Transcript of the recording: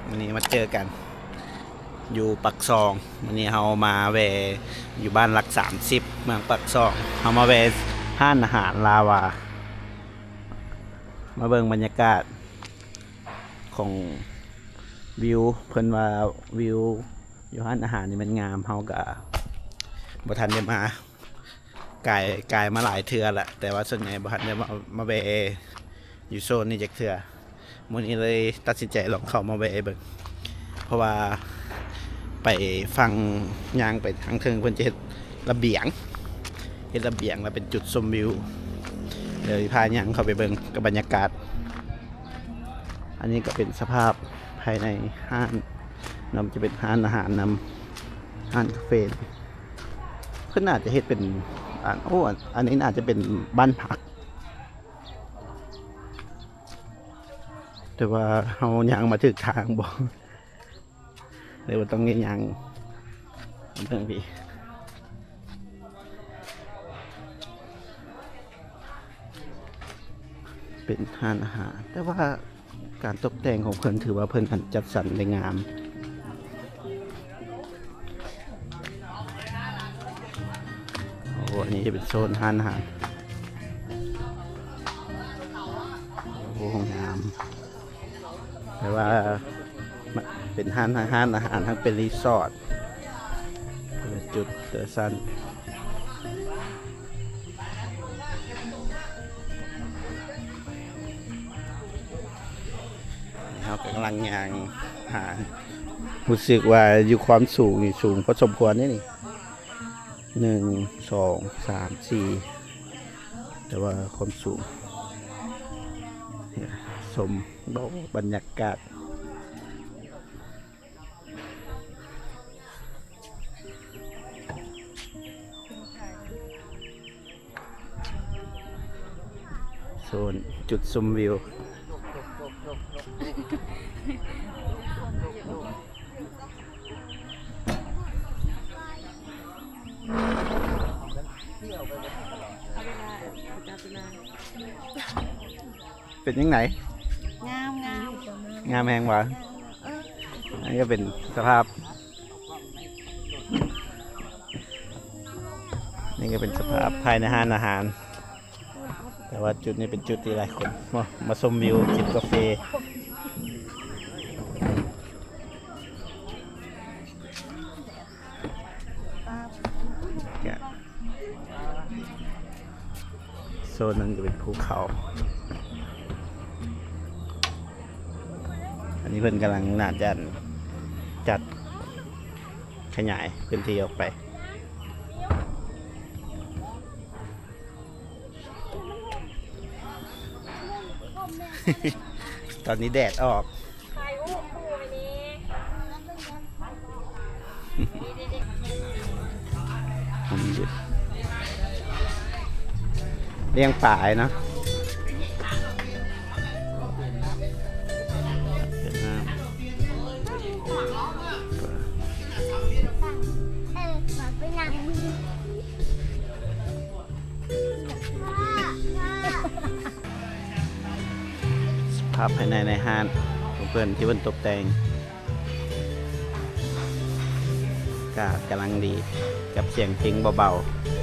วันนี้มาเจอกันอยู่ปักซองวันนี้เรามาแวะอยู่บ้านหลัก30เมืองปักซองเรามาแวะห้านอาหารลาวามาเบิ่งบรรยากาศของวิวเพิ่นว่าวิวอยู่ห้านอาหารนี่มันงามเฮาก็บ่ทันได้มากายมาหลายเทื่อละแต่ว่าส่วนใหญ่บ่ทันได้มาแวะอยู่โซนนี้จักเทื่อมื้อนี้เลยตัดสินใจลองเข้ามาแวะเบิ่งเพราะว่าไปฟังย่างไปทางเทิงเพิ่นจะเฮ็ดระเบียงแล้วเป็นจุดชมวิวเดี๋ยวพาย่างเข้าไปเบิ่งกับบรรยากาศอันนี้ก็เป็นสภาพภายในห้างนำจะเป็นห้างอาหารนำห้างคาเฟ่เพิ่นอาจจะเฮ็ดเป็นอันนี้อาจจะเป็นบ้านพักแต่ว่าเฮาย่างมาถึงทางบ่เดี๋ยวต้องย่างเรื่องพี่เป็นห้างอาหารแต่ว่าการตกแต่งของเพิ่นถือว่าเพิ่นจัดสรรได้งามโอ้อันนี้จะเป็นโซนห้างอาหารโอ้งามแต่ว่าเป็นห้างอาหารทั้งเป็นรีสอร์ทจุดเตอร์ซันเขากำลังย่างหารู้สึกว่าอยู่ความสูงสูงพอสมควรนี่1 2 3 4แต่ว่าความสูงชมบรรยากาศโซนจุดชมวิวเป็นยังไงงามแหงวะอันนี้ก็เป็นสภาพนี่ก็เป็นสภาพภายในห้างอาหารแต่ว่าจุดนี้เป็นจุดที่หลายคนมาชมวิวจิบกาแฟโซนนั้นจะเป็นภูเขาอันนี้เพิ่นกำลังน่าจะจัดขยายพื้นที่ออกไปตอนนี้แดดออกเลี้ยงป่าเนาะภาพภายในห้างของเพื่อนที่เพิ่นตกแต่งกำลังดีกับเสียงเพลงเบาๆ